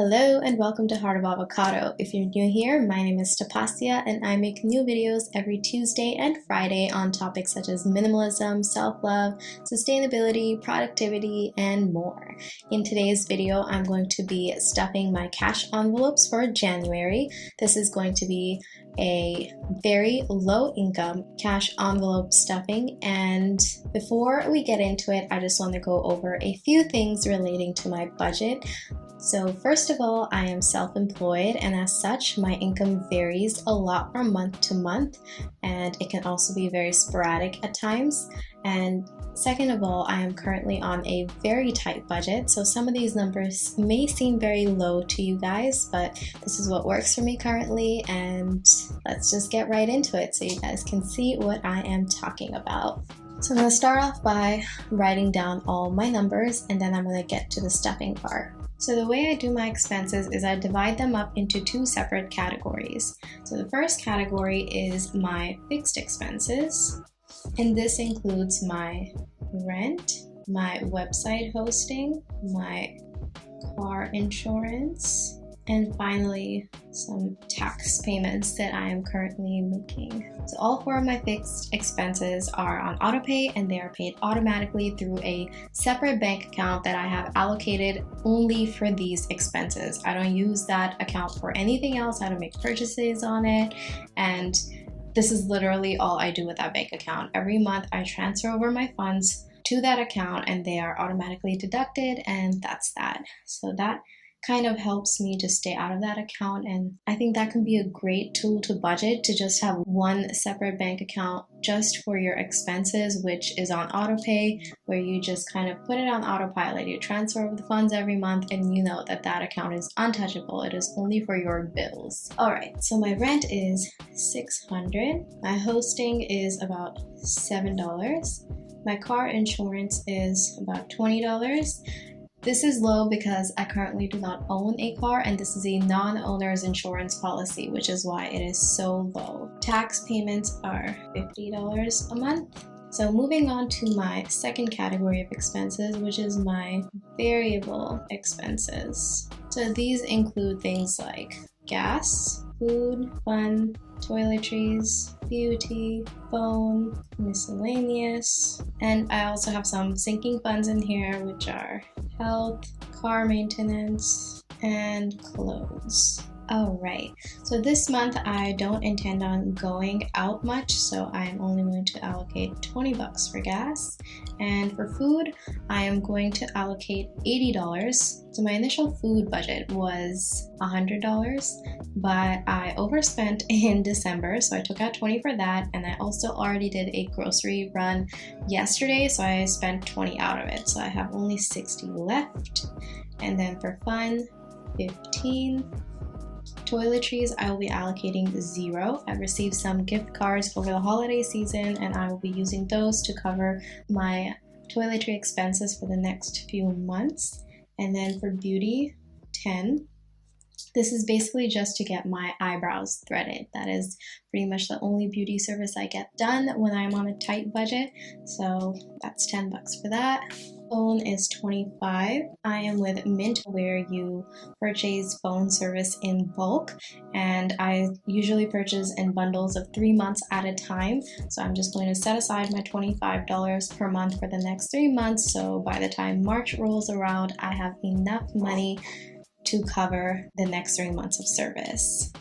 Hello and welcome to Heart of Avocado. If you're new here, my name is Tapasia and I make new videos every Tuesday and Friday on topics such as minimalism, self-love, sustainability, productivity, and more. In today's video, I'm going to be stuffing my cash envelopes for January. This is going to be a very low income cash envelope stuffing, and before we get into it, I just want to go over a few things relating to my budget. So first of all, I am self-employed, and as such, my income varies a lot from month to month, and it can also be very sporadic at times. And second of all, I am currently on a very tight budget, so some of these numbers may seem very low to you guys, but this is what works for me currently, and let's just get right into it so you guys can see what I am talking about. So I'm going to start off by writing down all my numbers, and then I'm going to get to the stuffing part. So the way I do my expenses is I divide them up into two separate categories. So the first category is my fixed expenses, and this includes my rent, my website hosting, my car insurance, and finally some tax payments that I am currently making. So all four of my fixed expenses are on autopay, and they are paid automatically through a separate bank account that I have allocated only for these expenses. I don't use that account for anything else. I don't make purchases on it, and this is literally all I do with that bank account. Every month I transfer over my funds to that account and they are automatically deducted, and that's that. So that kind of helps me to stay out of that account, and I think that can be a great tool to budget, to just have one separate bank account just for your expenses, which is on autopay, where you just kind of put it on autopilot. You transfer over the funds every month and you know that that account is untouchable. It is only for your bills. Alright, so my rent is $600. My hosting is about $7. My car insurance is about $20. This is low because I currently do not own a car, and this is a non-owner's insurance policy, which is why it is so low. Tax payments are $50 a month. So moving on to my second category of expenses, which is my variable expenses. So these include things like gas, food, fun, toiletries, beauty, phone, miscellaneous, and I also have some sinking funds in here, which are health, car maintenance, and clothes. Alright, so this month I don't intend on going out much, so I'm only going to allocate $20 for gas, and for food I am going to allocate $80. So my initial food budget was $100, but I overspent in December, so I took out $20 for that, and I also already did a grocery run yesterday, so I spent $20 out of it, so I have only $60 left. And then for fun, $15. Toiletries, I will be allocating $0. I've received some gift cards over the holiday season, and I will be using those to cover my toiletry expenses for the next few months. And then for beauty, $10. This is basically just to get my eyebrows threaded. That is pretty much the only beauty service I get done when I'm on a tight budget, so that's $10 for that. Phone is $25. I am with Mint, where you purchase phone service in bulk, and I usually purchase in bundles of 3 months at a time. So I'm just going to set aside my $25 per month for the next 3 months, so by the time March rolls around, I have enough money to cover the next 3 months of service.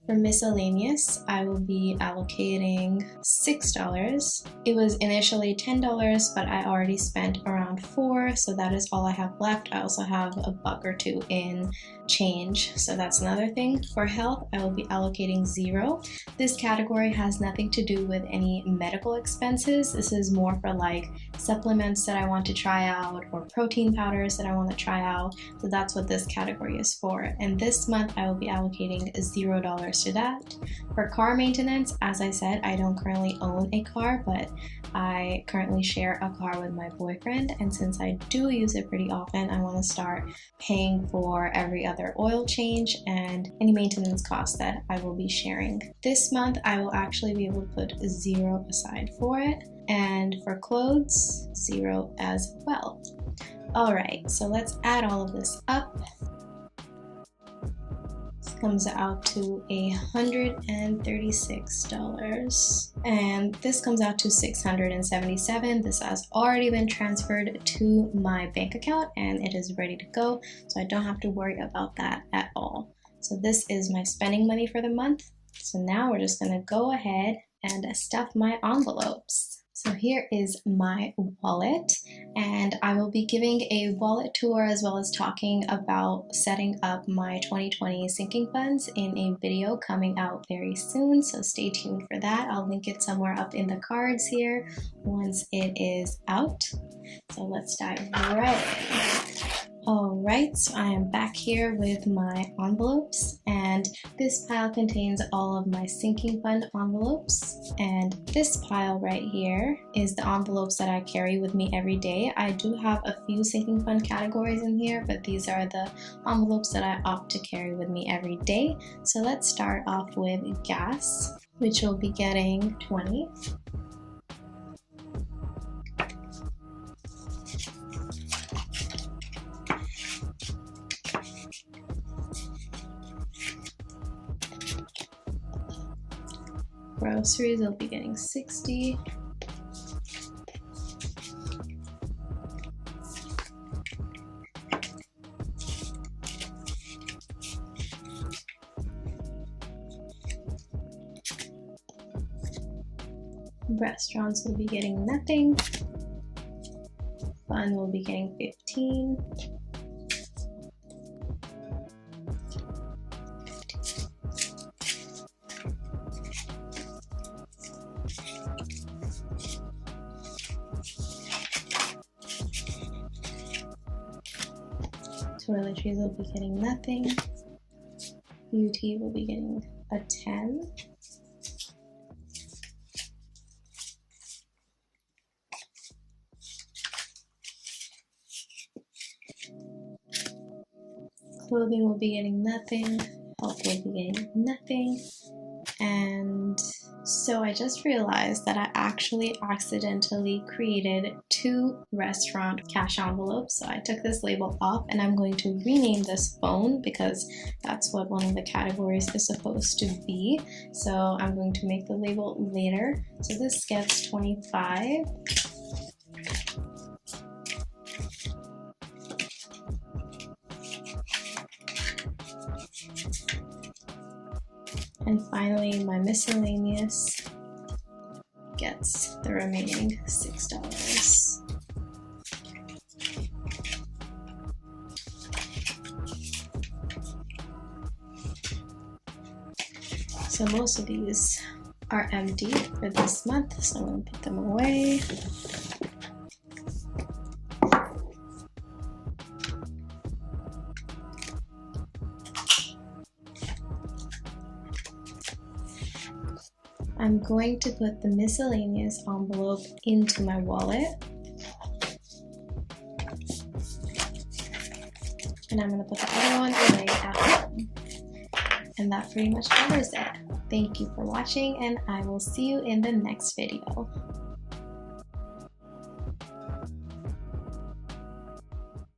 For miscellaneous, I will be allocating $6. It was initially $10, but I already spent around $4, so that is all I have left. I also have a buck or two in change, so that's another thing. For health, I will be allocating $0. This category has nothing to do with any medical expenses. This is more for like supplements that I want to try out, or protein powders that I want to try out, so that's what this category is for. And this month I will be allocating $0 to that. For car maintenance, as I said, I don't currently own a car, but I currently share a car with my boyfriend, and since I do use it pretty often, I want to start paying for every other oil change and any maintenance costs that I will be sharing. This month I will actually be able to put $0 aside for it, and for clothes, $0 as well. Alright, so let's add all of this up. comes out to $136, and this comes out to $677. This has already been transferred to my bank account and it is ready to go, so I don't have to worry about that at all. So this is my spending money for the month. So now we're just gonna go ahead and stuff my envelopes. So here is my wallet, and I will be giving a wallet tour as well as talking about setting up my 2020 sinking funds in a video coming out very soon, so stay tuned for that. I'll link it somewhere up in the cards here once it is out. So let's dive right in. Alright, so I am back here with my envelopes, and this pile contains all of my sinking fund envelopes, and this pile right here is the envelopes that I carry with me every day. I do have a few sinking fund categories in here, but these are the envelopes that I opt to carry with me every day. So let's start off with gas, which will be getting 20. Groceries will be getting 60. Restaurants will be getting nothing. Fun will be getting 15. Toiletries will be getting nothing. Beauty will be getting a 10. Clothing will be getting nothing. Health will be getting nothing. And so I just realized that I actually accidentally created 2 restaurant cash envelopes. So I took this label off and I'm going to rename this phone because that's what one of the categories is supposed to be. So I'm going to make the label later. So this gets 25. And finally, my miscellaneous gets the remaining $6. So most of these are empty for this month, so I'm going to put them away. I'm going to put the miscellaneous envelope into my wallet. And I'm going to put the other one away at home. And that pretty much covers it. Thank you for watching, and I will see you in the next video.